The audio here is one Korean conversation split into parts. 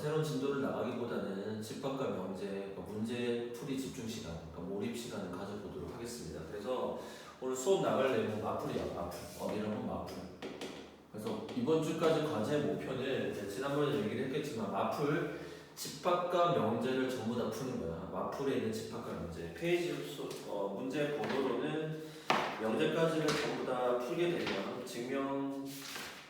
새로운 진도를 나가기보다는 집합과 명제, 그러니까 문제 풀이 집중 시간, 그러니까 몰입 시간을 가져보도록 하겠습니다. 그래서 오늘 수업 나갈 내용은 마풀이야, 마풀. 이런 건 마풀. 그래서 이번 주까지 과제 목표는 지난번에 얘기를 했겠지만 마풀 집합과 명제를 전부 다 푸는 거야. 마풀에 있는 집합과 명제. 페이지 문제 번호로는 명제까지를 전부 다 풀게 되면 증명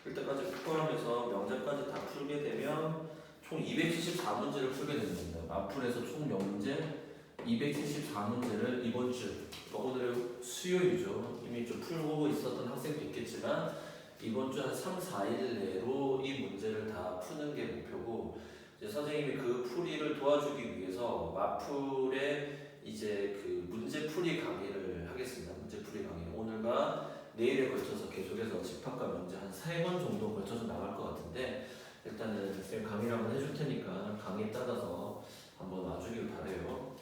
일때까지 포함해서 명제까지 다 풀게 되면 총 274문제를 풀게 되는 겁니다. 마풀에서 총 명제 274문제를 이번 주, 오늘의 수요일이죠. 이미 좀 풀고 있었던 학생도 있겠지만 이번 주 한 3, 4일 내로 이 문제를 다 푸는 게 목표고, 이제 선생님이 그 풀이를 도와주기 위해서 마풀의 이제 그 문제풀이 강의를 하겠습니다. 문제풀이 강의. 오늘과 내일에 걸쳐서 계속해서 집합과 명제 한 3번 정도 걸쳐서 나갈 것 같은데, 일단은 쌤 강의를 한번 해줄 테니까 강의 따라서 한번 와주길 바래요.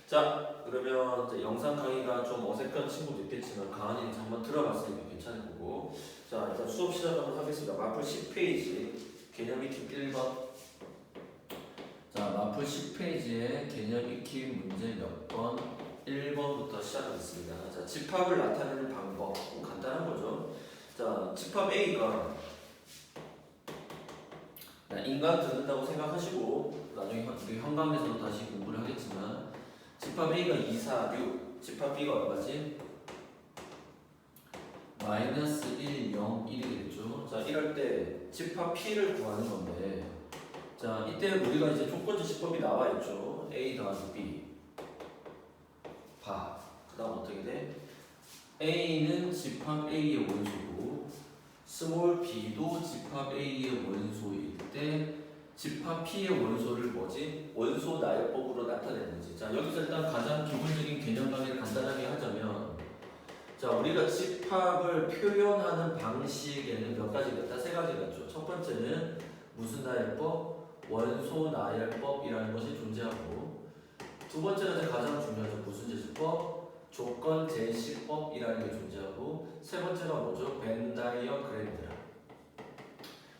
자, 그러면 이제 영상 강의가 좀 어색한 친구도 있겠지만 강한이 한번 들어봤으니까 괜찮을 거고. 자, 일단 수업 시작 한번 하겠습니다. 마풀 10페이지 개념 익힘 1번. 자, 마풀 10페이지에 개념 익힘 문제 몇 번? 1번부터 시작하겠습니다. 자, 집합을 나타내는 방법. 간단한 거죠. 자, 집합 A가 인간 듣는다고 생각하시고 나중에 현강에서도 다시 공부를 하겠지만 집합 A가 2, 4, 6, 집합 B가 얼마지? 마이너스 1, 0, 1이 되겠죠. 자, 이럴 때 집합 P를 구하는 건데, 자, 이때 우리가 이제 조건지시법이 나와 있죠. A 더하기 B. 봐. 그 다음 어떻게 돼? A는 집합 A의 원소고, 스몰 b도 집합 A의 원소일 때 집합 P의 원소를 뭐지? 원소 나열법으로 나타내는 거지. 자, 여기서 일단 가장 기본적인 개념 강의를 간단하게 하자면, 자, 우리가 집합을 표현하는 방식에는 몇 가지가 있다? 3가지가 있죠. 첫 번째는 무슨 나열법? 원소 나열법이라는 것이 존재하고, 두 번째는 가장 중요하죠. 무슨 제시법? 조건 제시법이라는 게 존재하고, 세 번째가 뭐죠? 벤 다이어그램이라.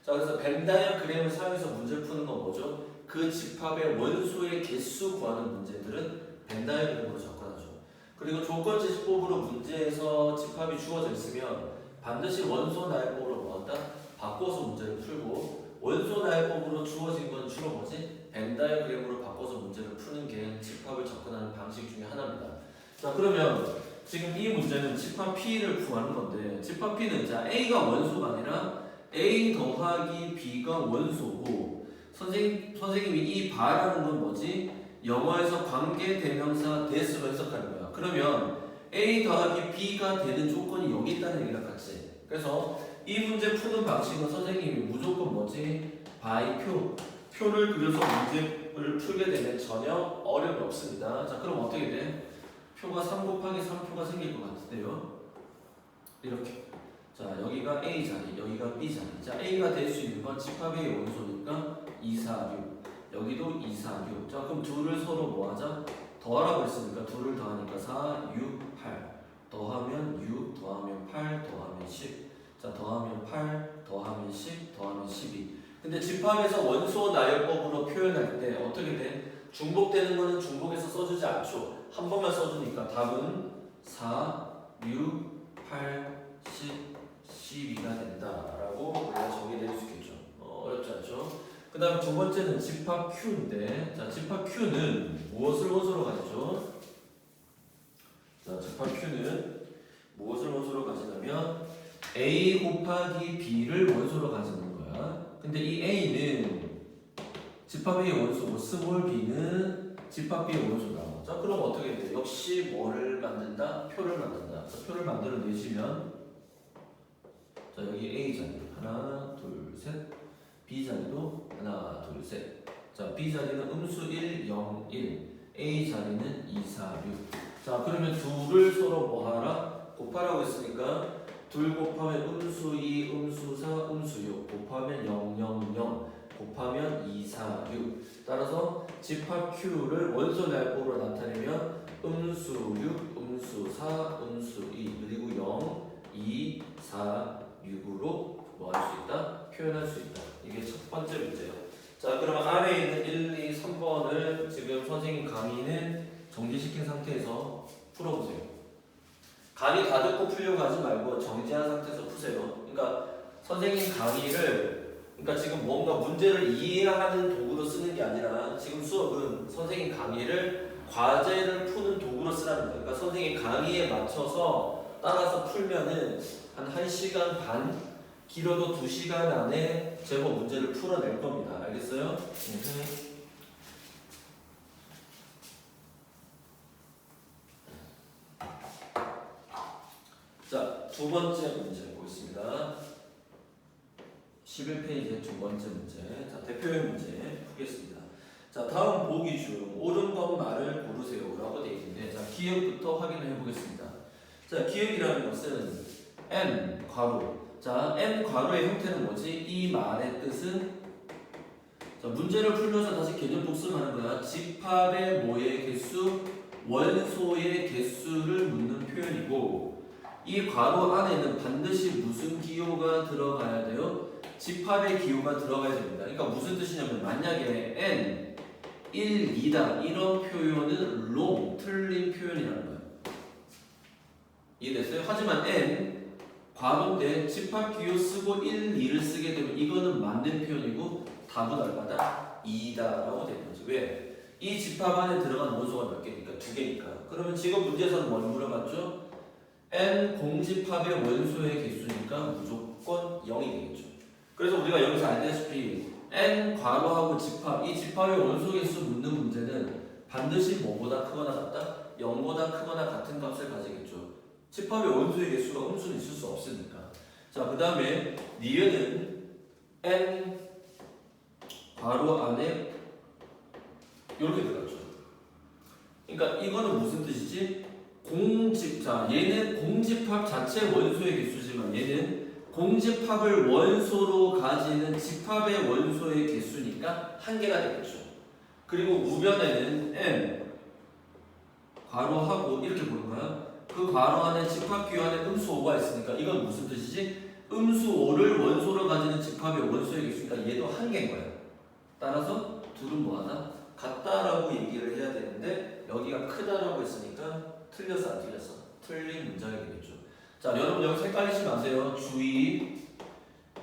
자, 그래서 벤 다이어그램을 사용해서 문제를 푸는 건 뭐죠? 그 집합의 원소의 개수 구하는 문제들은 벤 다이어그램으로 접근하죠. 그리고 조건 제시법으로 문제에서 집합이 주어져 있으면 반드시 원소 나열법으로 뭐한다? 바꿔서 문제를 풀고, 원소 나열법으로 주어진 건 주로 뭐지? 벤 다이어그램으로 바꿔서 문제를 푸는 게 집합을 접근하는 방식 중에 하나입니다. 자, 그러면 지금 이 문제는 집합 P를 구하는 건데, 집합 P는 자 A가 원소가 아니라 A 더하기 B가 원소고, 선생님이 이 바라는 건 뭐지? 영어에서 관계 대명사 대수로 해석하는 거야. 그러면 A 더하기 B가 되는 조건이 여기 있다는 얘기랑 같이. 그래서 이 문제 푸는 방식은 선생님이 무조건 뭐지? by 표를 그려서 문제를 풀게 되면 전혀 어려움이 없습니다. 자, 그럼 어떻게 돼? 표가 3 곱하기 3표가 생길 것 같은데요. 이렇게. 자, 여기가 A 자리, 여기가 B 자리. 자, A가 될 수 있는 건 집합 A의 원소니까 2, 4, 6. 여기도 2, 4, 6. 자, 그럼 둘을 서로 뭐 하자? 더하라고 했으니까 둘을 더하니까 4, 6, 8. 더하면 6, 더하면 8, 더하면 10. 자, 더하면 8, 더하면 10, 더하면 12. 근데 집합에서 원소 나열법으로 표현할 때 어떻게 돼? 중복되는 거는 중복해서 써주지 않죠. 한 번만 써주니까 답은 4, 6, 8, 10, 12가 된다라고 우리가 정의될 수 있겠죠. 어렵지 않죠? 그 다음 두 번째는 집합 Q인데, 자, 집합 Q는 무엇을 원소로 가지죠? 자, 집합 Q는 무엇을 원소로 가지냐면 A 곱하기 B를 원소로 가지는 거야. 근데 이 A는 집합 A의 원소고, 스몰 b는 집합 B의 원소다. 자, 그럼 어떻게 돼? 역시 뭐를 만든다? 표를 만든다. 자, 표를 만들어 내시면, 자, 여기 A 자리 하나, 둘, 셋. B 자리도 하나, 둘, 셋. 자, B 자리는 음수 1, 0, 1. A 자리는 2, 4, 6. 자, 그러면 둘을 서로 뭐 하라? 곱하라고 했으니까 둘 곱하면 음수 2, 음수 4, 음수 6. 곱하면 0, 0, 0. 곱하면 2, 4, 6. 따라서 집합 Q를 원소 나열법으로 나타내면 음수 6, 음수 4, 음수 2, 그리고 0, 2, 4, 6으로 뭐 할 수 있다? 표현할 수 있다. 이게 첫 번째 문제예요. 자, 그러면 아래에 강의는 정지시킨 상태에서 풀어보세요. 강의 다 듣고 풀려고 하지 말고 정지한 상태에서 푸세요. 그러니까 선생님 강의를 그러니까 지금 뭔가 문제를 이해하는 도구로 쓰는 게 아니라 지금 수업은 선생님 강의를 과제를 푸는 도구로 쓰라는 거예요. 그러니까 선생님 강의에 맞춰서 따라서 풀면은 한 1시간 반, 길어도 2시간 안에 제법 문제를 풀어낼 겁니다. 알겠어요? 자, 두 번째 문제 보겠습니다. 11페이지의 두 번째 문제. 자, 대표의 문제 푸겠습니다. 자, 다음 보기 중 옳은 것말을 고르세요라고 되어 있는데, 자, 기억부터 확인을 해보겠습니다. 자, 기억이라는 것은 n 괄호. 자, n 괄호의 형태는 뭐지? 이 말의 뜻은 자, 문제를 풀면서 다시 개념 복습하는 거야. 집합의 모의 개수, 원소의 개수를 묻는 표현이고. 이 괄호 안에는 반드시 무슨 기호가 들어가야 돼요? 집합의 기호가 들어가야 됩니다. 그러니까 무슨 뜻이냐면 만약에 n 1, 2다 이런 표현은 wrong, 틀린 표현이라는 거예요. 이해됐어요? 하지만 n 괄호인데 집합 기호 쓰고 1, 2를 쓰게 되면 이거는 맞는 표현이고 답은 얼마다? 2다라고 되는 거지. 왜? 이 집합 안에 들어간 원소가 몇 개니까? 2개니까. 그러면 지금 문제에서는 뭘 물어봤죠? n 공집합의 원소의 개수니까 무조건 0이 되겠죠. 그래서 우리가 여기서 알다시피 n 괄호하고 집합, 이 집합의 원소 개수 묻는 문제는 반드시 뭐보다 크거나 같다? 0보다 크거나 같은 값을 가지겠죠. 집합의 원소의 개수가 음수는 있을 수 없으니까. 자, 그 다음에 니은은 n 괄호 안에 이렇게 들어갔죠. 그러니까 이거는 무슨 뜻이지? 자, 얘는 공집합 자체 원소의 개수지만 얘는 공집합을 원소로 가지는 집합의 원소의 개수니까 한 개가 되겠죠. 그리고 우변에는 n 괄호하고 이렇게 보는 거야. 그 괄호 안에 집합 기호 안에 음수 5가 있으니까 이건 무슨 뜻이지? 음수 5를 원소로 가지는 집합의 원소의 개수니까 얘도 한 개인 거야. 따라서 둘은 뭐하나? 같다라고 얘기를 해야 되는데 여기가 크다라고 했으니까 틀렸어 안 틀렸어? 틀린 문장이 되겠죠. 자, 여러분 여기서 헷갈리시면 안 돼요. 주의.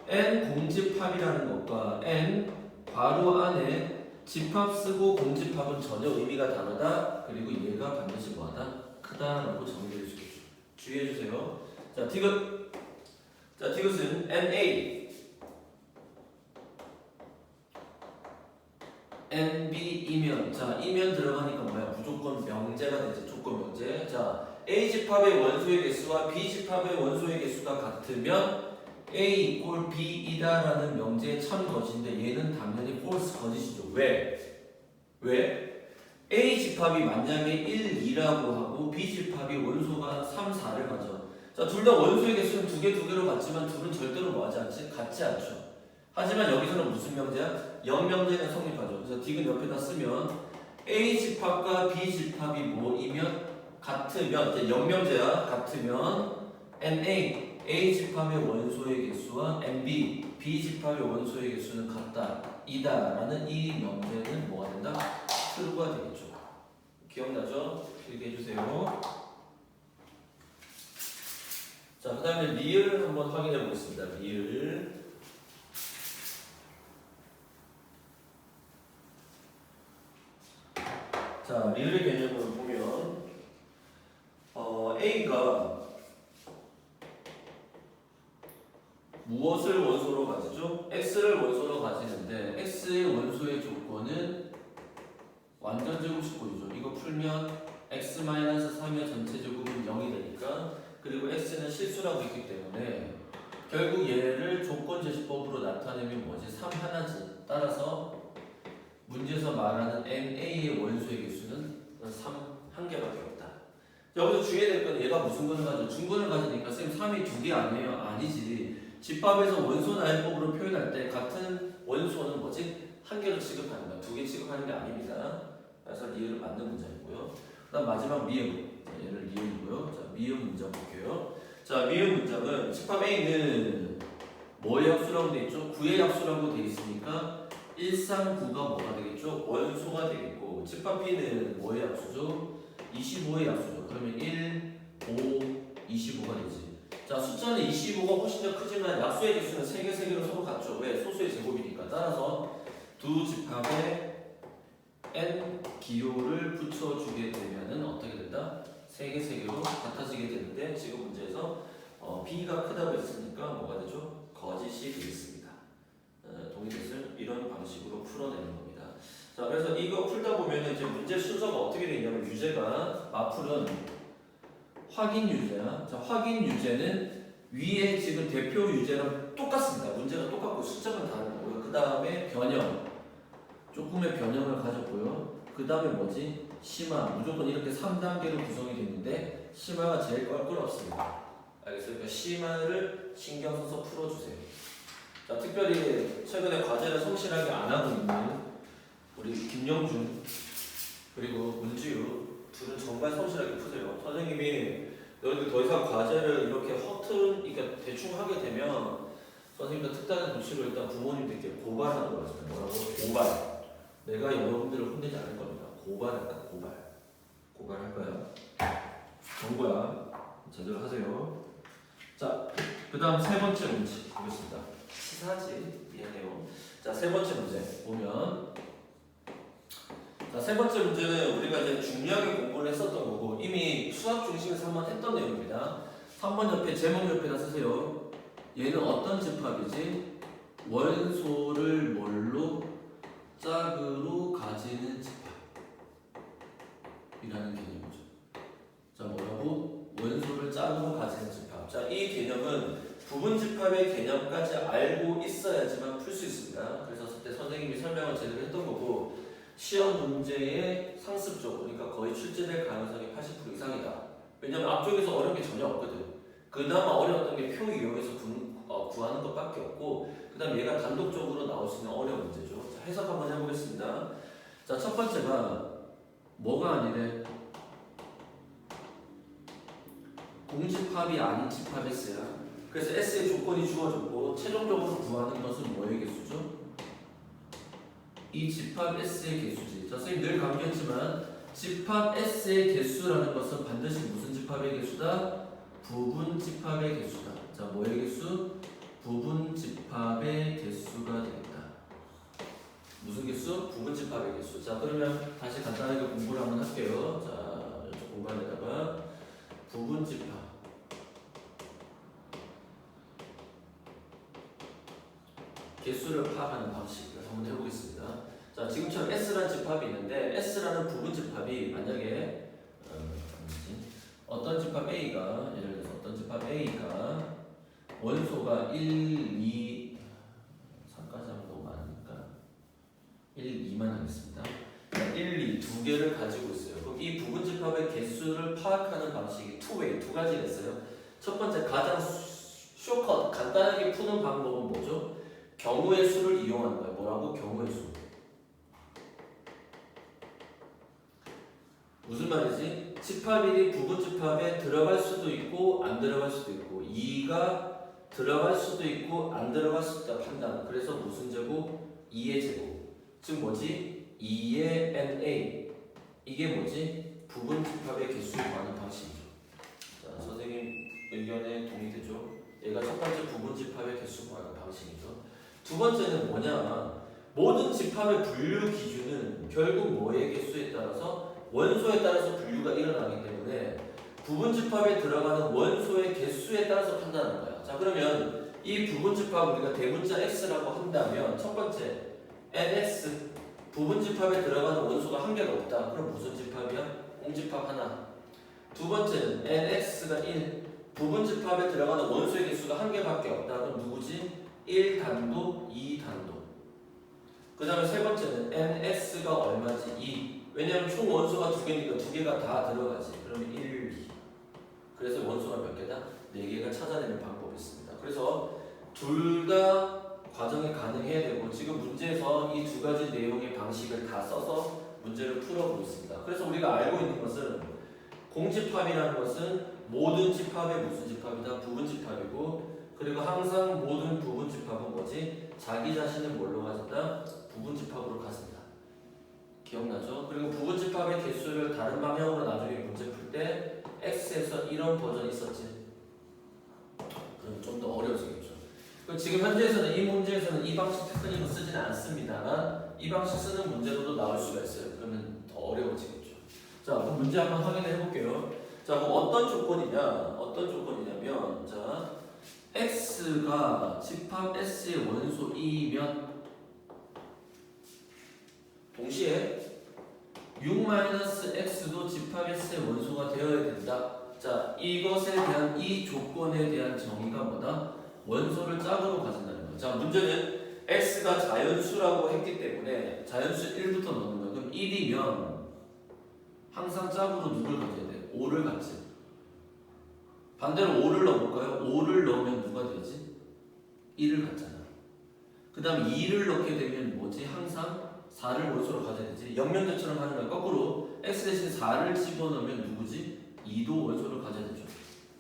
n 공집합이라는 것과 n 괄호 안에 집합 쓰고 공집합은 전혀 의미가 다르다. 그리고 얘가 반드시 뭐하다? 크다라고 정의될 수 있겠죠. 주의해 주세요. 자, 디귿. 자, 디귿은 NA NB 이면. 자, 이면 들어가니까 뭐야? 무조건 명제가 되지. 조건 명제. 자, A 집합의 원소의 개수와 B 집합의 원소의 개수가 같으면 A 이꼴 B이다라는 명제의 참 거짓인데 얘는 당연히 false 거짓이죠. 왜? A 집합이 만약에 1, 2라고 하고 B 집합이 원소가 3, 4를 가져. 자, 둘 다 원소의 개수는 두 개로 같지만 둘은 절대로 뭐하지 않지? 같지 않죠. 하지만 여기서는 무슨 명제야? 0명제는 성립하죠. 그래서 디귿 옆에다 쓰면 A 집합과 B 집합이 뭐이면 같으면 이제 0명제야. 같으면 NA A 집합의 원소의 개수와 NB B 집합의 원소의 개수는 같다. 이다라는 이 명제는 뭐가 된다? true가 되겠죠. 기억나죠? 길게 해주세요. 자, 그 다음에 리을 한번 확인해 보겠습니다. 리을. 자, 리을의 개념을 보면 A가 무엇을 원소로 가지죠? X를 원소로 가지는데 X의 원소의 조건은 완전 제곱식분이죠. 이거 풀면 X-3의 전체 제곱은 0이 되니까 그리고 X는 실수라고 있기 때문에 결국 얘를 조건제시법으로 나타내면 뭐지? 3 하나지. 따라서 문제에서 말하는 NA의 원소의 개수는 3 한 개밖에 없다. 여기서 주의해야 될 건 얘가 무슨 근을 가져? 중근을 가지니까 쌤 3이 2개 아니에요? 아니지. 집합에서 원소 나열법으로 표현할 때 같은 원소는 뭐지? 한 개로 취급하는 거야. 2개 취급하는 게 아닙니다. 그래서 리을은 맞는 문장이고요. 그 다음 마지막 미음. 얘를 리을이고요. 자, 미음 문장 볼게요. 자, 미음 문장은 집합 A는 뭐의 합수라고 돼 있죠? 9의 합수라고 돼 있으니까 139가 뭐가 되겠죠? 원소가 되겠고 집합 B는 뭐의 약수죠? 25의 약수죠. 그러면 1, 5, 25가 되지. 자, 숫자는 25가 훨씬 더 크지만 약수의 개수는 3개, 3개로 서로 같죠. 왜? 소수의 제곱이니까. 따라서 두 집합에 n 기호를 붙여주게 되면은 어떻게 된다? 3개, 3개로 같아지게 되는데 지금 문제에서 B가 크다고 했으니까 뭐가 되죠? 거짓이 되겠습니다. 동의됐을 이런 방식으로 풀어내는 겁니다. 자, 그래서 이거 풀다 보면은 이제 문제 순서가 어떻게 되냐면 유제가 마풀은 확인 유제야. 자, 확인 유제는 위에 지금 대표 유제랑 똑같습니다. 문제가 똑같고 숫자만 다른 거고요. 그 다음에 변형, 조금의 변형을 가졌고요. 그 다음에 뭐지? 심화, 무조건 이렇게 3단계로 구성이 되는데 심화가 제일 껄끄럽습니다. 알겠어요? 그러니까 심화를 신경 써서 풀어주세요. 자, 특별히 최근에 과제를 성실하게 안 하고 있는 우리 김영준 그리고 문지유 둘은 정말 성실하게 푸세요. 선생님이 너희들 더 이상 과제를 이렇게 그러니까 대충 하게 되면 선생님과 특단의 조치로 일단 부모님들께 고발하도록 하잖아요. 뭐라고? 고발. 내가 여러분들을 혼내지 않을 겁니다. 고발할까? 고발할까요? 정보야. 제대로 하세요. 자, 그 다음 세 번째 문제 보겠습니다. 시사지 미안해요. 자, 세 번째 문제 보면 자, 세 번째 문제는 우리가 이제 중요하게 공부를 했었던 거고 이미 수학 중심에서 한번 했던 내용입니다. 3번 옆에 제목 옆에다 쓰세요. 얘는 어떤 집합이지? 원소를 뭘로? 짝으로 가지는 집합이라는 개념이죠. 자, 뭐라고? 원소를 짝으로 가지는 집합. 자, 이 개념은 부분 집합의 개념까지 알고 있어야지만 풀 수 있습니다. 그래서 그때 선생님이 설명을 제대로 했던 거고 시험 문제의 상습적, 그러니까 거의 출제될 가능성이 80% 이상이다. 왜냐면 앞쪽에서 어려운 게 전혀 없거든. 그나마 어려웠던 게 표 이용해서 구하는 것밖에 없고 그 다음 얘가 단독적으로 나올 수 있는 어려운 문제죠. 자, 해석 한번 해보겠습니다. 자, 첫 번째가 뭐가 아니래? 공집합이 아닌 집합 S야. 그래서 S의 조건이 주어졌고 최종적으로 구하는 것은 뭐의 개수죠? 이 집합 S의 개수지. 자, 선생님 늘 강조했지만 집합 S의 개수라는 것은 반드시 무슨 집합의 개수다? 부분 집합의 개수다. 자, 뭐의 개수? 부분 집합의 개수가 되겠다. 무슨 개수? 부분 집합의 개수. 자, 그러면 다시 간단하게 공부를 한번 할게요. 자, 이쪽 공간에다가 부분 집합. 개수를 파악하는 방식을 한번 해보겠습니다. 자, 지금처럼 S라는 집합이 있는데 S라는 부분 집합이 만약에 어떤 집합 A가 예를 들어서 어떤 집합 A가 원소가 1, 2, 3까지 하면 너무 많으니까 1, 2만 하겠습니다. 1, 2 두 개를 가지고 있어요. 그럼 이 부분 집합의 개수를 파악하는 방식이 두 가지가 있어요. 첫 번째 가장 쇼컷 간단하게 푸는 방법은 뭐죠? 경우의 수를 이용하는 거예요. 뭐라고? 경우의 수. 무슨 말이지? 집합 1이 부분 집합에 들어갈 수도 있고 안 들어갈 수도 있고 2가 들어갈 수도 있고 안 들어갈 수도 있다 판단. 그래서 무슨 제곱? 2의 제곱. 즉 뭐지? 2의 NA. 이게 뭐지? 부분 집합의 개수를 구하는 방식이죠. 자, 선생님 의견에 동의되죠? 얘가 첫 번째 부분 집합의 개수 구하는 방식이죠. 두 번째는 뭐냐? 모든 집합의 분류 기준은 결국 뭐의 개수에 따라서 원소에 따라서 분류가 일어나기 때문에 부분 집합에 들어가는 원소의 개수에 따라서 판단하는 거야. 자, 그러면 이 부분 집합 우리가 대문자 x라고 한다면 첫 번째 nx 부분 집합에 들어가는 원소가 한 개가 없다. 그럼 무슨 집합이야? 공집합 하나. 두 번째는 nx가 1 부분 집합에 들어가는 원소의 개수가 한 개밖에 없다. 그럼 누구지? 1단도, 2단도. 그 다음에 세 번째는 nx가 얼마지? 2. 왜냐하면 총 원소가 두 개니까 두 개가 다 들어가지. 그러면 1, 2. 그래서 원소가 몇 개다? 4개가 찾아내는 방법이 있습니다. 그래서 둘 다 과정이 가능해야 되고 지금 문제에서 이 두 가지 내용의 방식을 다 써서 문제를 풀어보고 있습니다. 그래서 우리가 알고 있는 것은 공집합이라는 것은 모든 집합의 무슨 집합이다? 부분 집합이고 그리고 항상 모든 부분 집합은 뭐지? 자기 자신을 뭘로 가진다? 부분집합으로 갔습니다. 기억나죠? 그리고 부분집합의 개수를 다른 방향으로 나중에 문제 풀 때 x에서 이런 버전이 있었지. 그럼 좀 더 어려워지겠죠. 지금 현재에서는 이 문제에서는 이 방식 테크닉을 쓰지는 않습니다만 이 방식 쓰는 문제로도 나올 수가 있어요. 그러면 더 어려워지겠죠. 자, 그럼 문제 한번 확인해 볼게요. 자, 그럼 어떤 조건이냐면 자, x가 집합 S의 원소 2이면 동시에 6-x도 집합 S의 원소가 되어야 된다. 자, 이것에 대한 이 조건에 대한 정의가 뭐다? 원소를 짝으로 가진다는 거예요. 자, 문제는 x가 자연수라고 했기 때문에 자연수 1부터 넣는 거예요. 그럼 1이면 항상 짝으로 누굴 가져야 돼? 5를 갖지. 반대로 5를 넣어볼까요? 5를 넣으면 누가 되지? 1을 갖잖아. 그 다음 2를 넣게 되면 뭐지? 항상 4를 원소로 가져야 되지. 영면제처럼 하는 거야. 거꾸로 x 대신 4를 집어넣으면 누구지? 2도 원소를 가져야 되죠.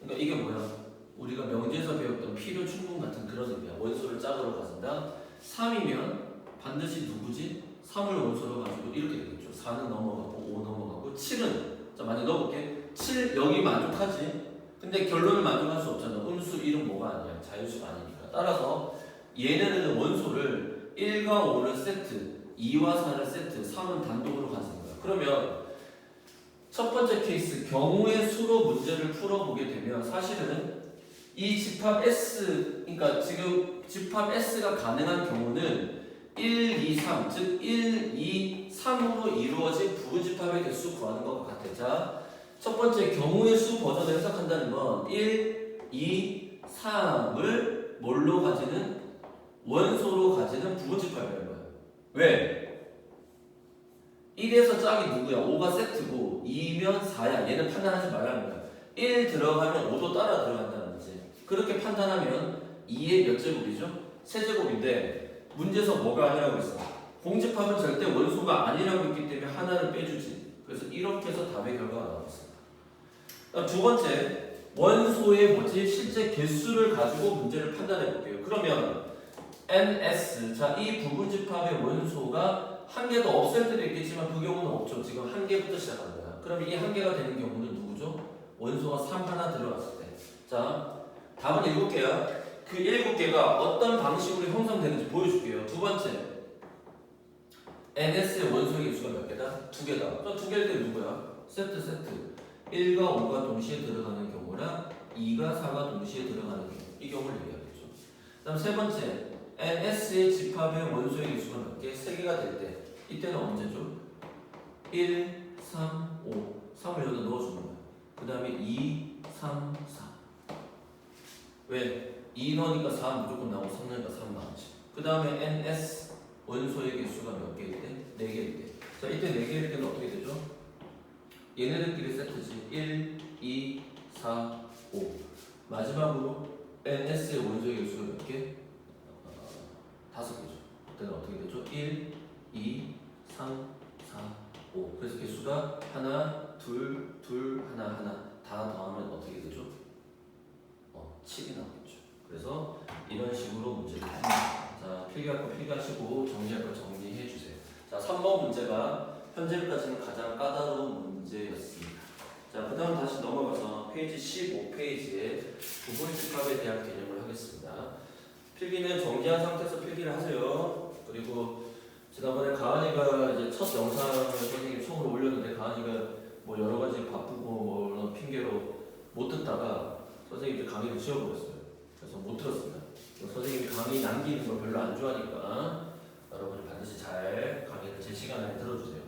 그러니까 이게 뭐야? 우리가 명제에서 배웠던 필요 충분 같은 그런 의미야. 원소를 짝으로 가진다. 3이면 반드시 누구지? 3을 원소로 가지고 이렇게 되겠죠. 4는 넘어가고 5 넘어가고 7은 자 많이 넣어볼게. 7 여기 만족하지? 근데 결론을 만족할 수 없잖아. 음수 1은 뭐가 아니야? 자연수가 아니니까. 따라서 얘네는 원소를 1과 5를 세트, 2와 4를 세트, 3은 단독으로 가지는 거야. 그러면 첫 번째 케이스 경우의 수로 문제를 풀어보게 되면 사실은 이 집합 S, 그러니까 지금 집합 S가 가능한 경우는 1, 2, 3, 즉 1, 2, 3으로 이루어진 부분집합의 개수 구하는 것 같아. 자, 첫 번째 경우의 수 버전을 해석한다는 건 1, 2, 3을 뭘로 가지는? 원소로 가지는 부분집합이라는 거야. 왜? 1에서 짝이 누구야? 5가 세트고 2면 4야. 얘는 판단하지 말라는 거야. 1 들어가면 5도 따라 들어간다는 거지. 그렇게 판단하면 2의 몇 제곱이죠? 세제곱인데 문제에서 뭐가 아니라고 했어? 공집합은 절대 원소가 아니라고 했기 때문에 하나를 빼주지. 그래서 이렇게 해서 답의 결과가 나왔습니다. 두 번째, 원소의 뭐지? 실제 개수를 가지고 문제를 판단해 볼게요. 그러면 ns, 자, 이 부분집합의 원소가 한 개도 없을 때도 있겠지만 그 경우는 없죠. 지금 한 개부터 시작한 거야. 그러면 이 한 개가 되는 경우는 누구죠? 원소가 3 하나 들어갔을 때. 자, 답은 7개야. 그 7개가 어떤 방식으로 형성되는지 보여줄게요. 두 번째, ns의 원소의 개수가 몇 개다? 2개다. 그럼 2개일 때 누구야? 세트. 1과 5가 동시에 들어가는 경우랑 2가 4가 동시에 들어가는 경우. 이 경우를 얘기하겠죠. 그 다음 세 번째, ns의 집합의 원소의 개수가 몇 개? 3개가 될 때. 이때는 언제죠? 1, 3, 5. 3을 여기다 넣어주는 거야. 그 다음에 2, 3, 4. 왜? 2 넣으니까 4 무조건 나오고 3 넣으니까 3 나오지. 그 다음에 ns 원소의 개수가 몇 개일 때? 4개일 때. 자, 이때 4개일 때는 어떻게 되죠? 얘네들끼리 세트지. 1, 2, 4, 5. 마지막으로 ns의 원소의 개수가 몇 개? 5개죠. 그때는 어떻게 되죠? 1, 2, 3, 4, 5. 그래서 개수가 하나, 둘, 하나 다 더하면 어떻게 되죠? 7이 나오겠죠. 그래서 이런 식으로 문제를 풉니다. 자, 필기할 거 필기하시고 정리할 거 정리해 주세요. 자, 3번 문제가 현재까지는 가장 까다로운 문제였습니다. 자, 그 다음 다시 넘어가서 페이지 15페이지에 부분집합에 대한 개념을 하겠습니다. 필기는 정리한 상태에서 필기를 하세요. 그리고 지난번에 가은이가 이제 첫 영상을 선생님이 처음으로 올렸는데 가은이가 뭐 여러 가지 바쁘고 뭐 핑계로 못 듣다가 선생님이 강의를 지워버렸어요. 그래서 못 들었습니다. 선생님이 강의 남기는 걸 별로 안 좋아하니까 여러분이 반드시 잘 강의를 제 시간에 들어주세요.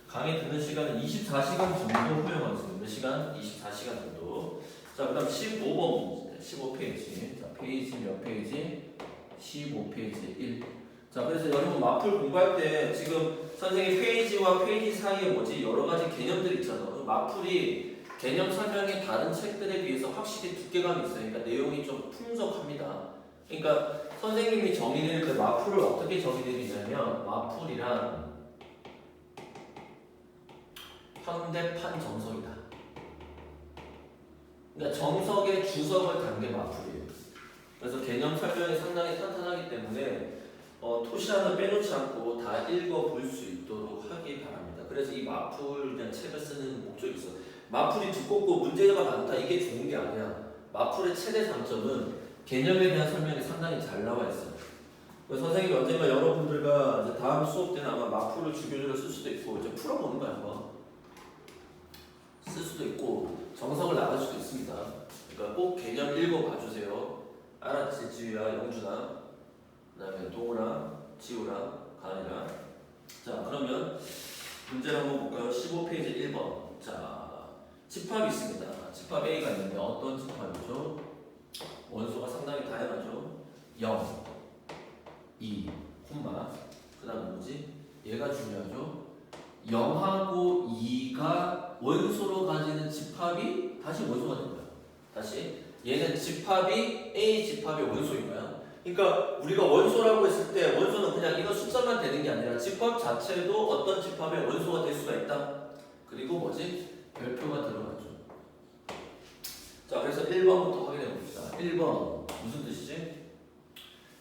강의 듣는 시간은 24시간 정도 허용하겠습니다. 몇 시간? 24시간 정도. 자, 그 다음 15번 문제, 15페이지. 자, 페이지 몇 페이지? 15페이지 1. 자, 그래서 여러분 마플 공부할 때 지금 선생님 페이지와 페이지 사이에 뭐지? 여러 가지 개념들이 있잖아. 마플이 개념 설명이 다른 책들에 비해서 확실히 두께감이 있어요. 그러니까 내용이 좀 풍족합니다. 그러니까 선생님이 정의 내릴 때 마플을 어떻게 정의 내리냐면 마플이란 현대판 정석이다. 그러니까 정석의 주석을 단 게 마플이에요. 그래서 개념 설명이 상당히 탄탄하기 때문에 토시 하나 빼놓지 않고 다 읽어볼 수 있도록 하기 바랍니다. 그래서 이 마풀 그냥 책을 쓰는 목적이 있어. 마풀이 두껍고 문제가 많다 이게 좋은 게 아니야. 마풀의 최대 장점은 개념에 대한 설명이 상당히 잘 나와 있어요. 선생님이 언젠가 여러분들과 이제 다음 수업 때는 아마 마풀을 주교조로 쓸 수도 있고 이제 풀어보는 거야 한번 쓸 수도 있고 정석을 나갈 수도 있습니다. 그러니까 꼭 개념 읽어봐 주세요. 알았지 지우야, 영준아, 그다음에 동우랑 지우랑 가은이랑. 자 그러면 문제를 한번 볼까요? 15페이지 1번. 자 집합이 있습니다. 집합 A가 있는데 어떤 집합이죠? 원소가 상당히 다양하죠. 0, 2, 콤마 그 다음 뭐지? 얘가 중요하죠. 0하고 2가 원소로 가지는 집합이 다시 원소가 된 거야. 다시 얘는 집합이 A 집합의 원소인 거야. 그러니까 우리가 원소라고 했을 때 원소는 그냥 이거 숫자만 되는 게 아니라 집합 자체도 어떤 집합의 원소가 될 수가 있다. 그리고 뭐지? 별표가 들어가죠. 자 그래서 1번부터 확인해 봅시다. 1번 무슨 뜻이지?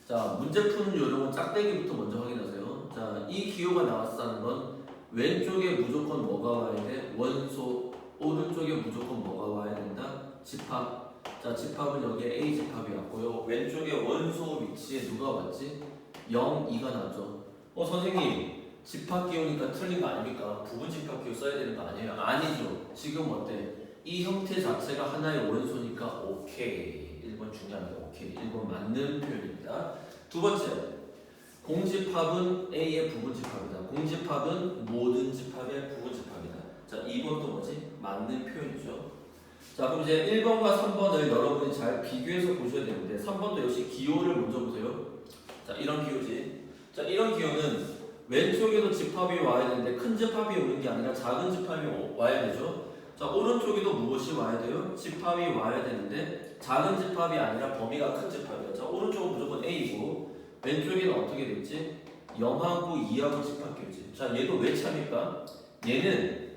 자 문제 푸는 요령은 짝대기부터 먼저 확인하세요. 자 이 기호가 나왔다는 건 왼쪽에 무조건 뭐가 와야 돼? 원소. 오른쪽에 무조건 뭐가 와야 된다? 집합. 자 집합은 여기에 A 집합이 왔고요. 왼쪽에 원소 위치에 누가 왔지? 0, 2가 나왔죠. 선생님 집합 기호니까 틀린 거 아닙니까? 부분 집합 기호 써야 되는 거 아니에요? 아니죠. 지금 어때? 이 형태 자체가 하나의 원소니까 오케이. 1번 중요합니다. 오케이. 1번 맞는 표현입니다. 두 번째, 공집합은 A의 부분 집합이다. 공집합은 모든 집합의 부분 집합이다. 자, 2번도 뭐지? 맞는 표현이죠. 자, 그럼 이제 1번과 3번을 여러분이 잘 비교해서 보셔야 되는데 3번도 역시 기호를 먼저 보세요. 자, 이런 기호지. 자, 이런 기호는 왼쪽에도 집합이 와야 되는데 큰 집합이 오는 게 아니라 작은 집합이 와야 되죠. 자, 오른쪽에도 무엇이 와야 돼요? 집합이 와야 되는데 작은 집합이 아니라 범위가 큰 집합이에요. 자, 오른쪽은 무조건 A고 왼쪽에는 어떻게 됐지? 0하고 2하고 집합기호지. 자, 얘도 왜 참일까? 얘는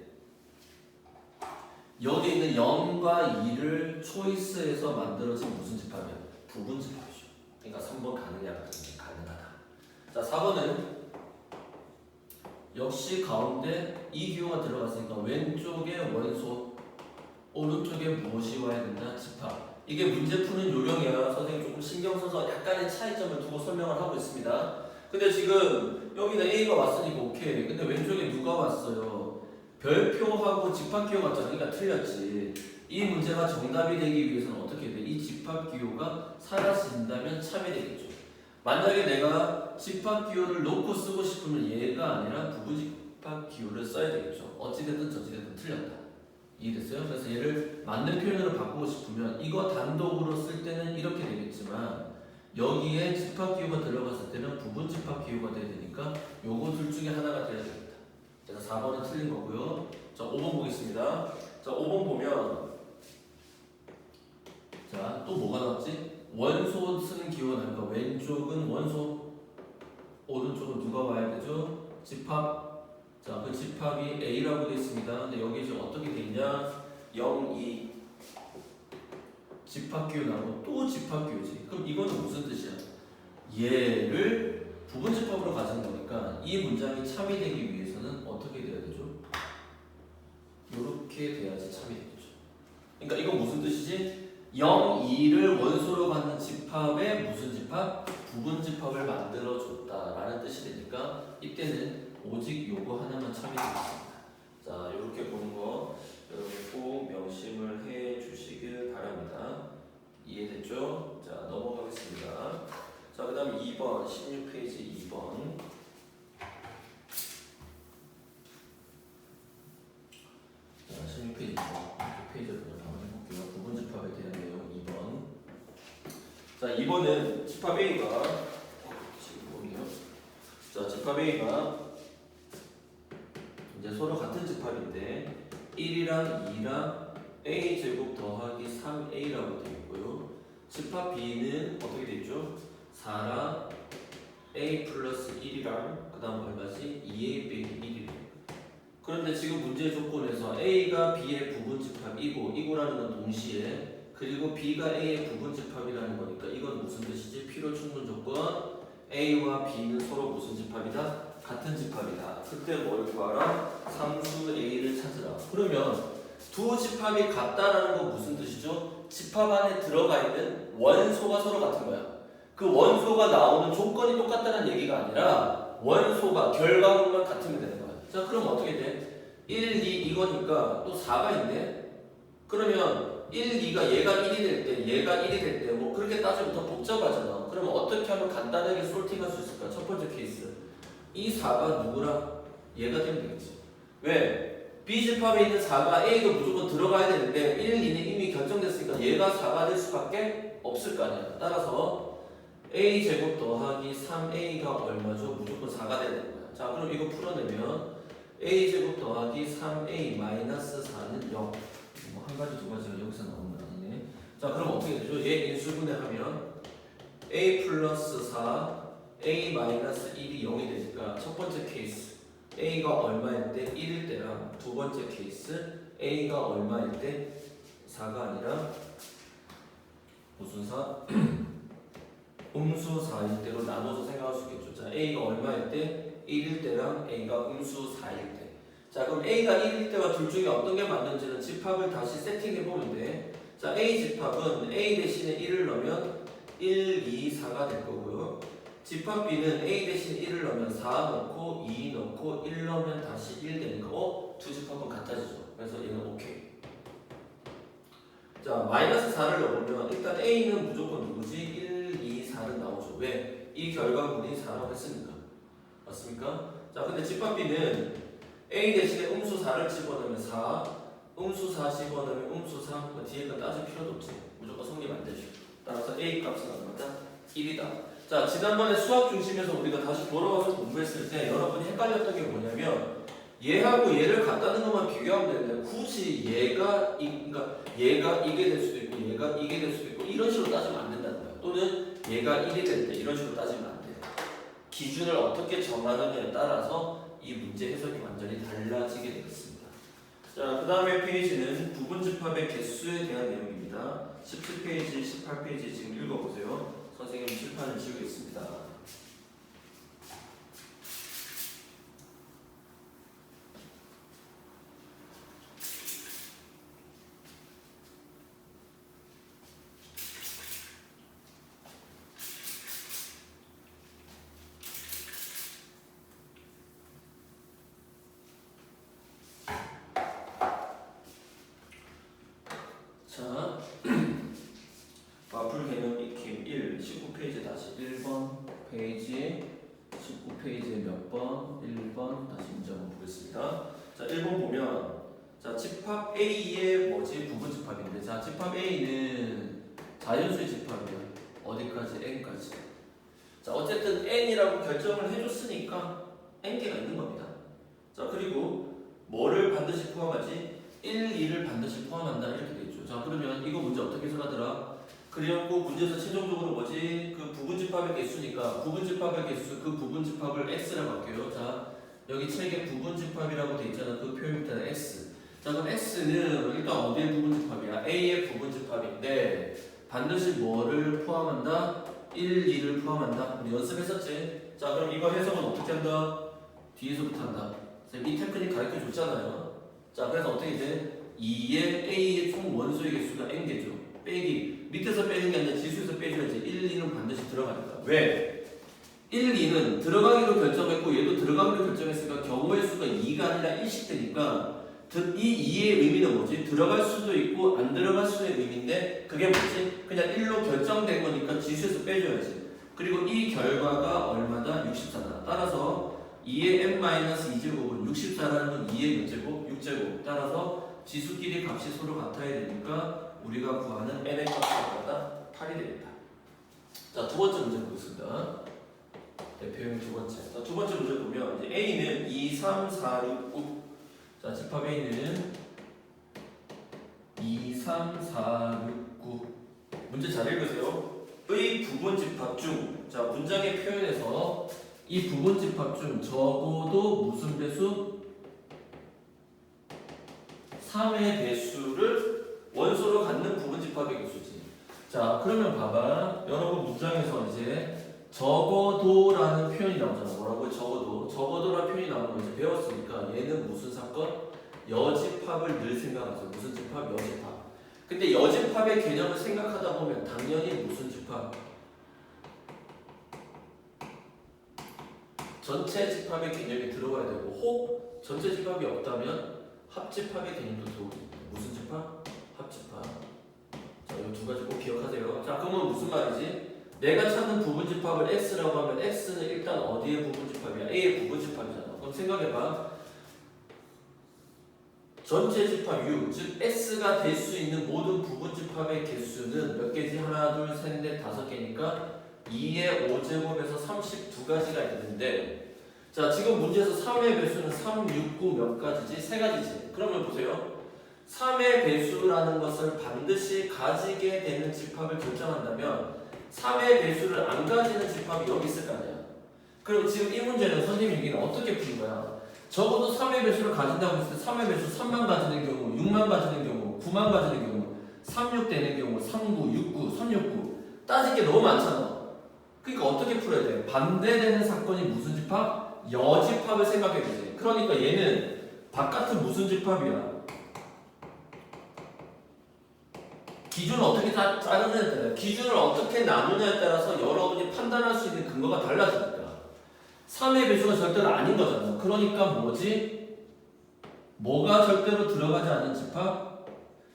여기 있는 0과 2를 초이스해서 만들어진 무슨 집합이야? 부분 집합이죠. 그러니까 3번 가느냐 가능하다. 자, 4번은 역시 가운데 이 기호가 들어갔으니까 왼쪽에 원소, 오른쪽에 무엇이 와야 된다? 집합. 이게 문제 푸는 요령이야. 선생님 조금 신경 써서 약간의 차이점을 두고 설명을 하고 있습니다. 근데 지금 여기는 A가 왔으니까 오케이. 근데 왼쪽에 누가 왔어요? 별표하고 집합기호 같잖아. 그러니까 틀렸지. 이 문제가 정답이 되기 위해서는 어떻게 돼? 이 집합기호가 사라진다면 참이 되겠죠. 만약에 내가 집합기호를 놓고 쓰고 싶으면 얘가 아니라 부분집합기호를 써야 되겠죠. 어찌됐든 저찌됐든 틀렸다. 이해됐어요? 그래서 얘를 맞는 표현으로 바꾸고 싶으면 이거 단독으로 쓸 때는 이렇게 되겠지만 여기에 집합기호가 들어갔을 때는 부분집합기호가 돼야 되니까 요거 둘 중에 하나가 돼야 됩니다. 그래서 4번은 틀린 거고요. 자, 5번 보겠습니다. 자, 5번 보면 자, 또 뭐가 나왔지? 원소 쓰는 기호가 나니까 왼쪽은 원소, 오른쪽은 누가 와야 되죠? 집합. 자, 그 집합이 A라고 되어 있습니다. 근데 여기 지금 어떻게 되어 있냐? 0, 2 집합기호 나오고 또 집합기호지. 그럼 이거는 무슨 뜻이야? 얘를 부분집합으로 가진 거니까 이 문장이 참이 되기 위해서는 어떻게 돼야 되죠? 이렇게 돼야지 참이 되겠죠. 그러니까 이건 무슨 뜻이지? 0, 2를 원소로 갖는 집합의 무슨 집합? 부분집합을 만들어줬다라는 뜻이 되니까 이때는 오직 요거 하나만 참이 되겠습니다. 자, 이렇게 보는 거 여러분 꼭 명심을 해 주시길 바랍니다. 이해됐죠? 자, 넘어가겠습니다. 자, 그 다음 2번, 16페이지 2번. 자, 16페이지 2번. 페이지를 한번 해볼게요. 부분집합에 대한 내용 2번. 자, 2번은 집합 A가 자, 집합 A가 이제 서로 같은 집합인데 1이랑 2랑 A제곱 더하기 3A라고 되어 있고요. 집합 B는 어떻게 되어 있죠? 4랑 A 플러스 1이랑 그 다음 얼마지? 2A 빼기 1이래요. 그런데 지금 문제 조건에서 A가 B의 부분집합이고 이거라는 건 동시에 그리고 B가 A의 부분집합이라는 거니까 이건 무슨 뜻이지? 필요 충분 조건 A와 B는 서로 무슨 집합이다? 같은 집합이다. 그때 뭘 구하라? 상수 A를 찾으라. 그러면 두 집합이 같다라는 건 무슨 뜻이죠? 집합 안에 들어가 있는 원소가 서로 같은 거야. 그 원소가 나오는 조건이 똑같다는 얘기가 아니라 원소가 결과물만 같으면 되는 거야. 자, 그럼 어떻게 돼? 1, 2 이거니까 또 4가 있네. 그러면 1, 2가 얘가 1이 될 때, 얘가 1이 될 때, 뭐 그렇게 따지면 더 복잡하잖아. 그러면 어떻게 하면 간단하게 솔팅할 수 있을까? 첫 번째 케이스. 이 4가 누구랑 얘가 되면 되겠지. 왜? B집합에 있는 4가 A가 무조건 들어가야 되는데 1, 2는 이미 결정됐으니까 얘가 4가 될 수밖에 없을 거 아니야. 따라서 A제곱 더하기 3A가 얼마죠? 무조건 4가 돼야 되는 거야. 자, 그럼 이거 풀어내면 A제곱 더하기 3A 마이너스 4는 0. 뭐 한 가지 두 가지가 여기서 나오는 거 아니네. 자, 그럼 어떻게 되죠? 얘 인수분해하면 A 플러스 4 A 마이너스 1이 0이 되니까 첫 번째 케이스 A가 얼마일 때 1일 때랑 두 번째 케이스 A가 얼마일 때 4가 아니라 무슨 4? 음수 4일 때로 나눠서 생각할 수 있겠죠. 자, A가 얼마일 때 1일 때랑 A가 음수 4일 때. 자, 그럼 A가 1일 때와 둘 중에 어떤 게 맞는지는 집합을 다시 세팅해 보면 돼. 자, A 집합은 A 대신에 1을 넣으면 1, 2, 4가 될 거고요. 집합 B는 A 대신 1을 넣으면 4 넣고 2 넣고 1 넣으면 다시 1 되니까 두 집합은 같아지죠. 그래서 얘는 오케이. 자, 마이너스 4를 넣으면 일단 A는 무조건 누구지? 1, 2, 4는 나오죠. 왜? 이 결과물이 4라고 했으니까. 맞습니까? 자, 근데 집합 B는 A 대신에 음수 4를 집어넣으면 4, 음수 4 집어넣으면 음수 3, 뭐 뒤에 거 따질 필요도 없지. 무조건 성립 안 되죠. 따라서 A 값은 얼마다? 1이다. 자, 지난번에 수학 중심에서 우리가 다시 돌아와서 공부했을 때 여러분이 헷갈렸던 게 뭐냐면 얘하고 얘를 같다는 것만 비교하면 되는데 굳이 얘가 그러니까 얘가 이게 될 수도 있고 얘가 이게 될 수도 있고 이런 식으로 따지면 안 된다는 거야. 또는 얘가 1이 될 때 이런 식으로 따지면 안 돼. 기준을 어떻게 정하느냐에 따라서 이 문제 해석이 완전히 달라지게 되겠습니다. 자, 그 다음에 페이지는 부분집합의 개수에 대한 내용입니다. 17페이지, 18페이지 지금 읽어보세요. 선생님 칠판을 지우겠습니다. 자, 마풀 개념 익힘 1, 19페이지 다시 1번 페이지 19페이지에 몇 번? 1번 다시 문제 한번 보겠습니다. 자, 1번 보면 자, 집합 A의 뭐지? 부분집합인데 자, 집합 A는 자연수의 집합이야. 어디까지? n까지. 자, 어쨌든 n이라고 결정을 해줬으니까 n개가 있는 겁니다. 자, 그리고 뭐를 반드시 포함하지? 1, 2를 반드시 포함한다 이렇게 돼 있죠. 자, 그러면 이거 문제 어떻게 해석하더라? 그래갖고 문제에서 최종적으로 뭐지? 그 부분집합의 개수니까 부분집합의 개수 그 부분집합을 x라고 할게요. 자, 여기 책에 부분집합이라고 돼 있잖아. 그 표현 밑에는 x. 자, 그럼 x는 일단 어디의 부분집합이야? a의 부분집합인데 반드시 뭐를 포함한다? 1, 2를 포함한다. 우리 연습했었지? 자, 그럼 이거 해석은 어떻게 한다? 뒤에서부터 한다. 이 테크닉 가르쳐 줬잖아요. 자, 그래서 어떻게 돼? 2의 A의 총 원소의 개수가 n개죠. 빼기. 밑에서 빼는 게 아니라 지수에서 빼줘야지. 1, 2는 반드시 들어가니까. 왜? 1, 2는 들어가기로 결정했고 얘도 들어가기로 결정했으니까 경우의 수가 2가 아니라 1씩 되니까 이 2의 의미는 뭐지? 들어갈 수도 있고 안 들어갈 수의 의미인데 그게 뭐지? 그냥 1로 결정된 거니까 지수에서 빼줘야지. 그리고 이 결과가 얼마다? 64다. 따라서 2의 n-2제곱은 64라는 건 2의 몇 제곱? 6제곱. 따라서 지수끼리 값이 서로 같아야 되니까 우리가 구하는 n의 값이 얼마다? 8이 됩니다. 자, 두 번째 문제 보겠습니다. 대표형 두 번째. 자, 두 번째 문제 보면 이제 A는 2, 3, 4, 6, 9. 자, 집합 A는 2, 3, 4, 6, 9. 문제 잘 읽으세요. 의 부분집합 중, 자, 문장의 표현에서 이 부분집합 중 적어도 무슨 배수? 3의 배수를 원소로 갖는 부분집합의 개수지. 자, 그러면 봐봐. 여러분 문장에서 이제 적어도라는 표현이 나오잖아. 뭐라고? 적어도. 적어도라는 표현이 나오는 거 이제 배웠으니까 얘는 무슨 사건? 여집합을 늘 생각하죠. 무슨 집합? 여집합. 근데 여집합의 개념을 생각하다 보면 당연히 무슨 집합? 전체 집합의 개념이 들어가야 되고 혹 전체 집합이 없다면 합집합의 개념도 들어오겠습니다. 무슨 집합? 합집합. 자, 이 두 가지 꼭 기억하세요. 자, 그러면 무슨 말이지? 내가 찾는 부분집합을 X라고 하면 X는 일단 어디의 부분집합이야? A의 부분집합이잖아. 그럼 생각해봐. 전체 집합 U, 즉 X가 될 수 있는 모든 부분집합의 개수는 몇 개지? 하나, 둘, 셋, 넷, 다섯 개니까 2의 5제곱에서 32가지가 있는데 자, 지금 문제에서 3의 배수는 3, 6, 9 몇 가지지? 세 가지지. 그러면 보세요. 3의 배수라는 것을 반드시 가지게 되는 집합을 결정한다면 3의 배수를 안 가지는 집합이 여기 있을 거 아니야. 그럼 지금 이 문제는 선생님 얘기는 어떻게 푸는 거야? 적어도 3의 배수를 가진다고 했을 때 3의 배수 3만 가지는 경우, 6만 가지는 경우, 9만 가지는 경우, 3, 6 되는 경우, 3, 9, 6, 9, 3, 6, 9 따질 게 너무 많잖아. 그러니까 어떻게 풀어야 돼? 반대되는 사건이 무슨 집합? 여집합을 생각해 보세요. 그러니까 얘는 바깥은 무슨 집합이야? 기준을 어떻게 짜느냐에 따라 기준을 어떻게 나누냐에 따라서 여러분이 판단할 수 있는 근거가 달라지니까 3의 배수가 절대로 아닌 거잖아. 그러니까 뭐지? 뭐가 절대로 들어가지 않는 집합?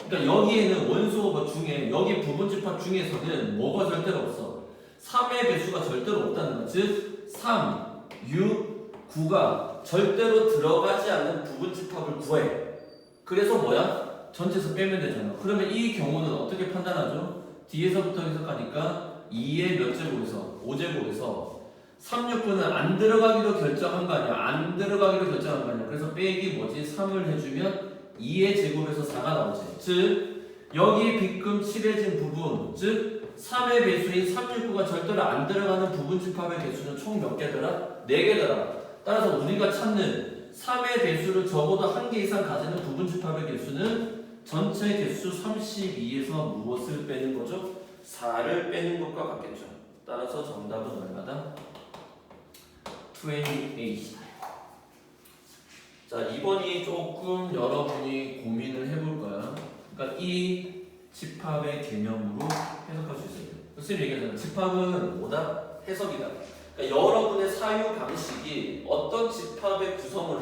그러니까 여기에는 원소 중에 여기 부분집합 중에서는 뭐가 절대로 없어? 3의 배수가 절대로 없다는 거. 즉 3, 6, 9가 절대로 들어가지 않는 부분집합을 구해. 그래서 뭐야? 전체에서 빼면 되잖아. 그러면 이 경우는 어떻게 판단하죠? 뒤에서부터 해석하니까 2의 몇 제곱에서 5제곱에서 3, 6, 9는 안 들어가기로 결정한 거 아니야. 안 들어가기로 결정한 거 아니야. 그래서 빼기 뭐지? 3을 해주면 2의 제곱에서 4가 나오지. 즉 여기 빗금 칠해진 부분, 즉 3의 배수인 3, 6, 9가 절대로 안 들어가는 부분집합의 개수는 총 몇 개더라? 4개더라. 따라서 우리가 찾는 3의 배수를 적어도 1개 이상 가지는 부분집합의 개수는 전체 개수 32에서 무엇을 빼는 거죠? 4를 빼는 것과 같겠죠. 따라서 정답은 얼마다? 28이다. 자, 2번이 조금 여러분이 고민을 해볼 거야. 그러니까 이 집합의 개념으로 해석할 수 있어요. 선생님 얘기하잖아요. 집합은 뭐다? 해석이다. 그러니까 여러분의 사유 방식이 어떤 집합의 구성을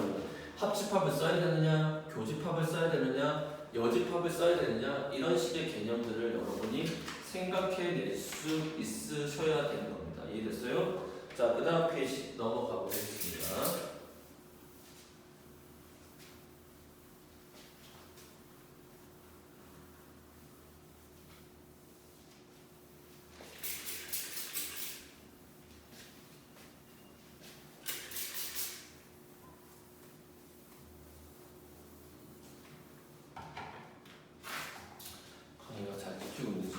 합집합을 써야 되느냐, 교집합을 써야 되느냐, 여집합을 써야 되느냐 이런 식의 개념들을 여러분이 생각해낼 수 있으셔야 되는 겁니다. 이해됐어요? 자, 그 다음 페이지 넘어가 보겠습니다. 강의가 잘 지키고 있는지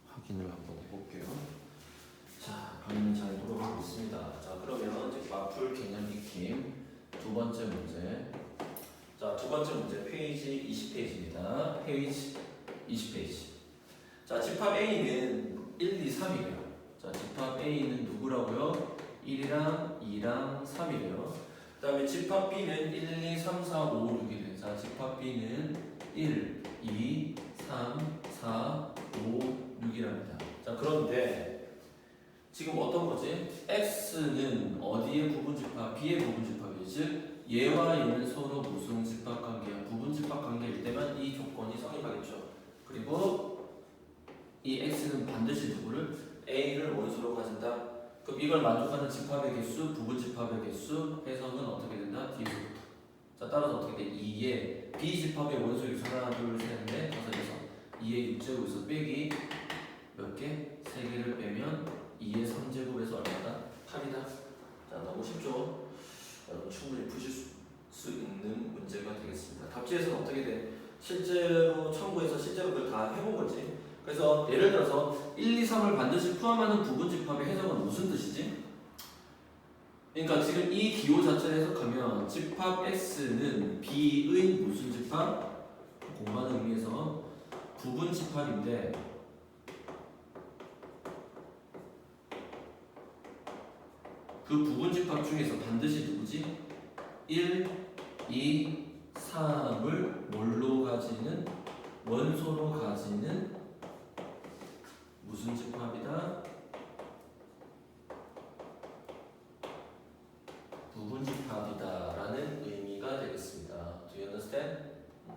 확인을 한번 해볼게요. 자, 강의는 잘 돌아가고 있습니다. 자, 그러면 이제 마풀 개념 익힘 두 번째 문제. 자, 두 번째 문제 페이지 20페이지입니다. 페이지 20페이지. 자, 집합 A는 1, 2, 3이래요. 자, 집합 A는 누구라고요? 1이랑 2랑 3이래요. 그 다음에 집합 B는 1, 2, 3, 4, 5, 6이래요. 자, 집합 B는 1, 2, 3, 4, 5, 6이랍니다. 자, 그런데 지금 어떤 거지? X는 어디의 부분집합? B의 부분집합이지. 즉 얘와 얘는 서로 무슨 집합관계야? 부분집합관계일 때만 이 조건이 성립하겠죠. 그리고 이 X는 반드시 누구를? A를 원소로 가진다. 그럼 이걸 만족하는 집합의 개수, 부분집합의 개수 해석은 어떻게 된다? 뒤에서부터. 자, 따라서 어떻게 돼? 2의 B집합의 원소 개수 하나, 둘, 셋, 넷, 다섯, 여섯. 2의 6제곱에서 빼기 몇 개? 3개를 빼면 2의 3제곱에서 얼마다? 8이다. 자, 너무 쉽죠? 여러분 충분히 푸실 수 있는 문제가 되겠습니다. 답지에서는 어떻게 돼? 실제로 첨부해서 실제로 그걸 다 해본 거지. 그래서 예를 들어서 1, 2, 3을 반드시 포함하는 부분집합의 해석은 무슨 뜻이지? 그러니까 지금 이 기호 자체를 해석하면 집합 X는 B의 무슨 집합? 공간의 의미에서 부분집합인데 그 부분집합 중에서 반드시 누구지? 1, 2, 3을 뭘로 가지는? 원소로 가지는 무슨 집합이다? 부분집합이다 라는 의미가 되겠습니다. Do you understand?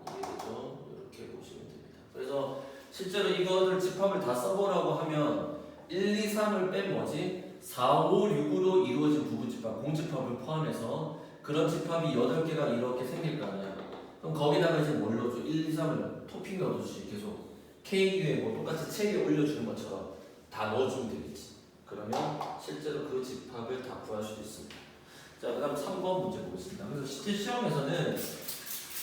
이해되죠? 이렇게 보시면 됩니다. 그래서 실제로 이거를 집합을 다 써보라고 하면 1, 2, 3을 뺀 뭐지? 4, 5, 6으로 이루어진 부분집합, 공집합을 포함해서 그런 집합이 8개가 이렇게 생길 거 아니야. 그럼 거기다가 이제 뭘 넣어줘? 1, 2, 3을 토핑 넣어주지. 계속 K유에 뭐 똑같이 책에 올려주는 것처럼 다 넣어주면 되겠지. 그러면 실제로 그 집합을 다 구할 수도 있습니다. 자, 그 다음 3번 문제 보겠습니다. 그래서 실제 시험에서는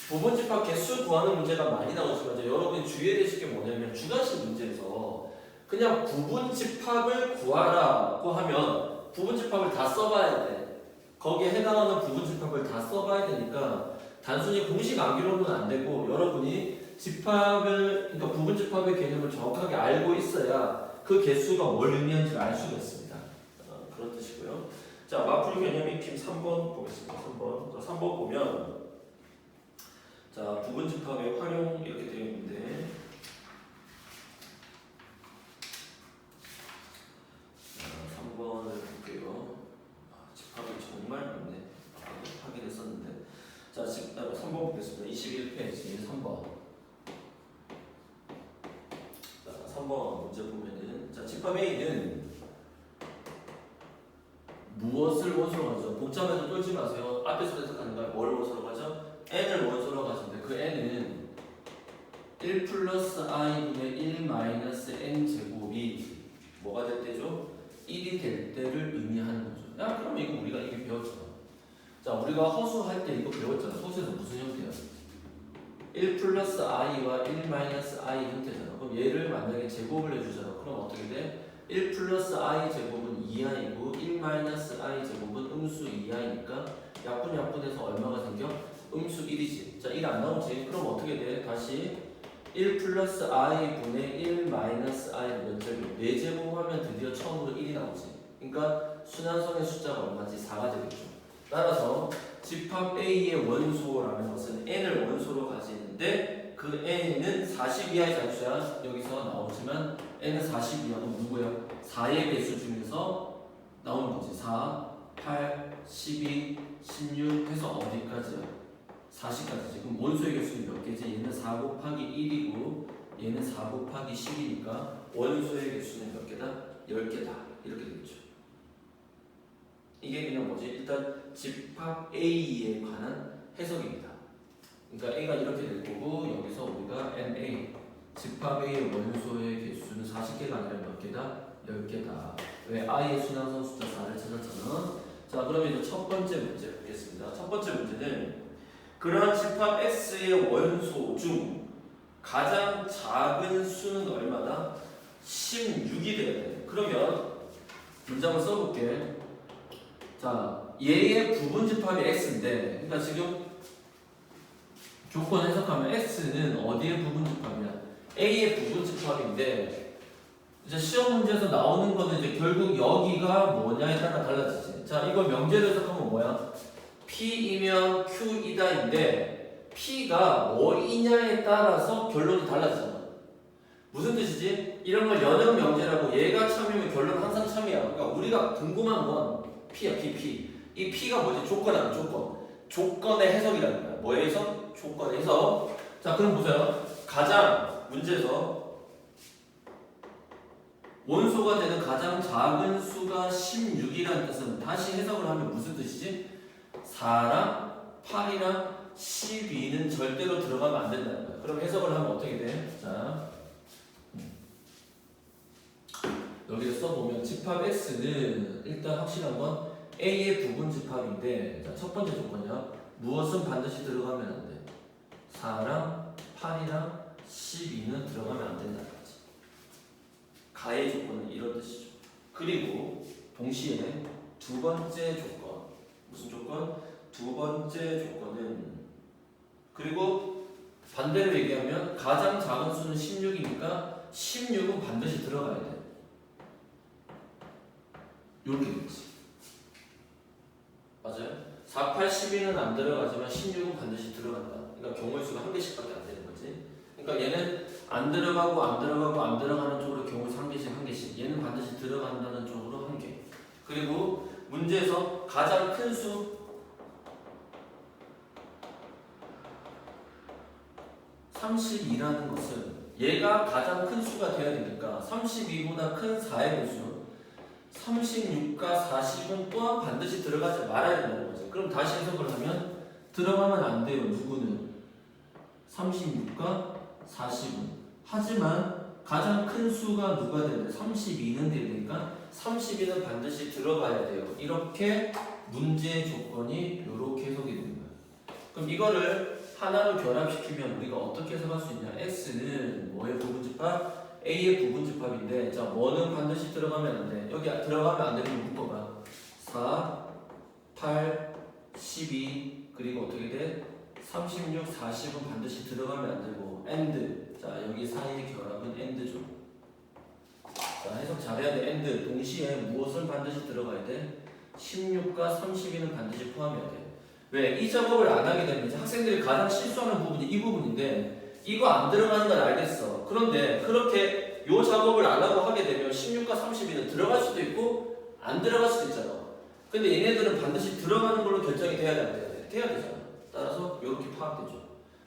부분집합 개수 구하는 문제가 많이 나오지만 여러분이 주의해야 되실 게 뭐냐면 주관식 문제에서 그냥 부분집합을 구하라고 하면 부분집합을 다 써봐야 돼. 거기에 해당하는 부분집합을 다 써봐야 되니까 단순히 공식 암기로는 안 되고 여러분이 집합을, 그러니까 부분집합의 개념을 정확하게 알고 있어야 그 개수가 뭘 의미하는지를 알 수가 있습니다. 그런 뜻이고요. 자, 마풀 개념 익힘 3번 보겠습니다. 3번. 자, 3번 보면 자, 부분집합의 활용 이렇게 되어 있는데 자, 3번을 볼게요. 집합이 정말 많네. 확인했었는데 자, 3번 보겠습니다. 21페이지 3번. 자, 3번 문제 보면은 자, 집합 A는 무엇을 원소로 가죠? 복잡해서 쫄지 마세요. 앞에서 해석하는 거야. 뭘 원소로 가죠? n을 원소로 가지는데 그 n은 1 플러스 i분의 1 마이너스 n 제곱이 뭐가 될 때죠? 1이 될 때를 의미하는 거죠. 야, 그럼 이거 우리가 이게 배웠잖아. 자, 우리가 허수할 때 이거 배웠잖아. 허수에서 무슨 형태야? 1 플러스 i와 1 마이너스 i 형태잖아. 그럼 얘를 만약에 제곱을 해주잖아. 그럼 어떻게 돼? 1 플러스 i 제곱은 2i고 1 마이너스 i 제곱은 음수 2i니까 약분해서 얼마가 생겨? 음수 1이지. 자, 1 안 나오지? 그럼 어떻게 돼? 다시 1 플러스 i 분의 1 마이너스 i를 몇 제곱? 4제곱 하면 드디어 처음으로 1이 나오지. 그러니까 순환선의 숫자가 얼마지? 4가 되겠죠. 따라서 집합 A의 원소라는 것은 n을 원소로 가지는데 그 n은 40 이하의 자수야. 여기서 나오지만 n은 40 이하고 누구야? 4의 배수 중에서 나오는 거지. 4, 8, 12, 16 해서 어디까지야? 40까지. 지금 원소의 개수는 몇 개지? 얘는 4 곱하기 1이고 얘는 4 곱하기 10이니까 원소의 개수는 몇 개다? 10개다. 이렇게 되겠죠. 이게 그냥 뭐지? 일단 집합 A에 관한 해석입니다. 그러니까 A가 이렇게 될 거고 여기서 우리가 NA 집합 A의 원소의 개수는 40개가 아니라 몇 개다? 10개다. 왜? I의 순환선 숫자 4를 찾았잖아. 자, 그러면 이제 첫 번째 문제 보겠습니다. 첫 번째 문제는 그러한 집합 S의 원소 중 가장 작은 수는 얼마다? 16이 돼야 돼. 그러면 문장을 써볼게. 자, 얘의 부분집합이 X인데, 그러니까 지금 조건 해석하면 X는 어디의 부분집합이야? A의 부분집합인데, 이제 시험 문제에서 나오는 거는 이제 결국 여기가 뭐냐에 따라 달라지지. 자, 이거 명제로 해석하면 뭐야? P이면 Q이다인데, P가 뭐이냐에 따라서 결론이 달라지잖아. 무슨 뜻이지? 이런 걸 연역 명제라고 얘가 참이면 결론 항상 참이야. 그러니까 우리가 궁금한 건 P야, P. 이 P가 뭐지? 조건이야, 조건. 조건의 해석이라는 거야. 뭐의 해석? 조건의 해석. 자, 그럼 보세요. 가장 문제에서 원소가 되는 가장 작은 수가 16이라는 뜻은 다시 해석을 하면 무슨 뜻이지? 4랑 8이랑 12는 절대로 들어가면 안 된다는 거야. 그럼 해석을 하면 어떻게 돼? 자, 여기에 써보면 집합 S는 일단 확실한 건 A의 부분집합인데, 자, 첫 번째 조건이야. 무엇은 반드시 들어가면 안 돼. 4랑 8이랑 12는 들어가면 안 된다는 거지. 가의 조건은 이런 뜻이죠. 그리고 동시에 두 번째 조건. 무슨 조건? 두 번째 조건은 그리고 반대로 얘기하면 가장 작은 수는 16이니까 16은 반드시 들어가야 돼. 이렇게 되지. 맞아요? 4, 8, 12는 안 들어가지만 16은 반드시 들어간다. 그러니까 경우의 수가 한 개씩밖에 안 되는 거지. 그러니까 얘는 안 들어가고 안 들어가고 안 들어가는 쪽으로 경우의 수 한 개씩 한 개씩. 얘는 반드시 들어간다는 쪽으로 한 개. 그리고 문제에서 가장 큰 수 32라는 것은 얘가 가장 큰 수가 돼야 되니까 32보다 큰 4의 배수 36과 40은 또한 반드시 들어가지 말아야 된다는 거죠. 그럼 다시 해석을 하면 들어가면 안 돼요. 누구는? 36과 40은. 하지만 가장 큰 수가 누가 돼야 돼? 32는 돼야 되니까 32는 반드시 들어가야 돼요. 이렇게 문제의 조건이 이렇게 해석이 되는 거예요. 그럼 이거를 하나로 결합시키면 우리가 어떻게 해석할 수 있냐? X는 뭐의 부분집합? A의 부분집합인데, 자, 뭐는 반드시 들어가면 안 돼. 여기 들어가면 안 되는 거 묶어봐. 4, 8, 12, 그리고 어떻게 돼? 36, 40은 반드시 들어가면 안 되고, AND. 자, 여기 사이의 결합은 AND죠. 자, 해석 잘해야 돼. AND. 동시에 무엇을 반드시 들어가야 돼? 16과 32는 반드시 포함해야 돼. 왜? 이 작업을 안 하게 되면 이제 학생들이 가장 실수하는 부분이 이 부분인데 이거 안 들어가는 건 알겠어. 그런데 그렇게 요 작업을 안 하고 하게 되면 16과 32는 들어갈 수도 있고 안 들어갈 수도 있잖아. 근데 얘네들은 반드시 들어가는 걸로 결정이 돼야 돼. 돼야 되잖아. 따라서 이렇게 파악되죠.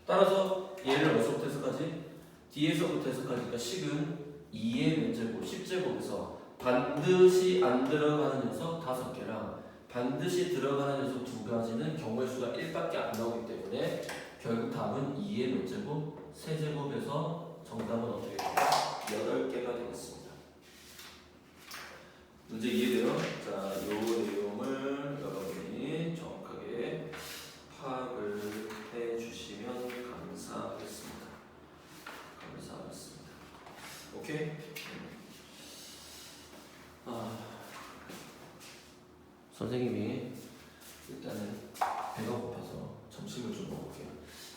따라서 얘를 어디서부터 해석하지? D에서부터 해석하니까 식은 2의 몇 제곱, 10제곱에서 반드시 안 들어가는 녀석 5개랑 반드시 들어가는 녀석 2가지는 경우의 수가 1밖에 안 나오기 때문에 결국 답은 2의 몇 제곱? 세제곱에서 정답은 어떻게 돼요? 8개가 되겠습니다. 문제 이해돼요? 자, 이 내용을 여러분이 정확하게 파악을 해주시면 감사하겠습니다. 감사하겠습니다. 오케이? 선생님이 일단은 배가 고파서 점심을 좀 먹을게요.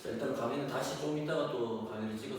자, 일단 강의는 다시 좀 이따가 또 강의를 찍어서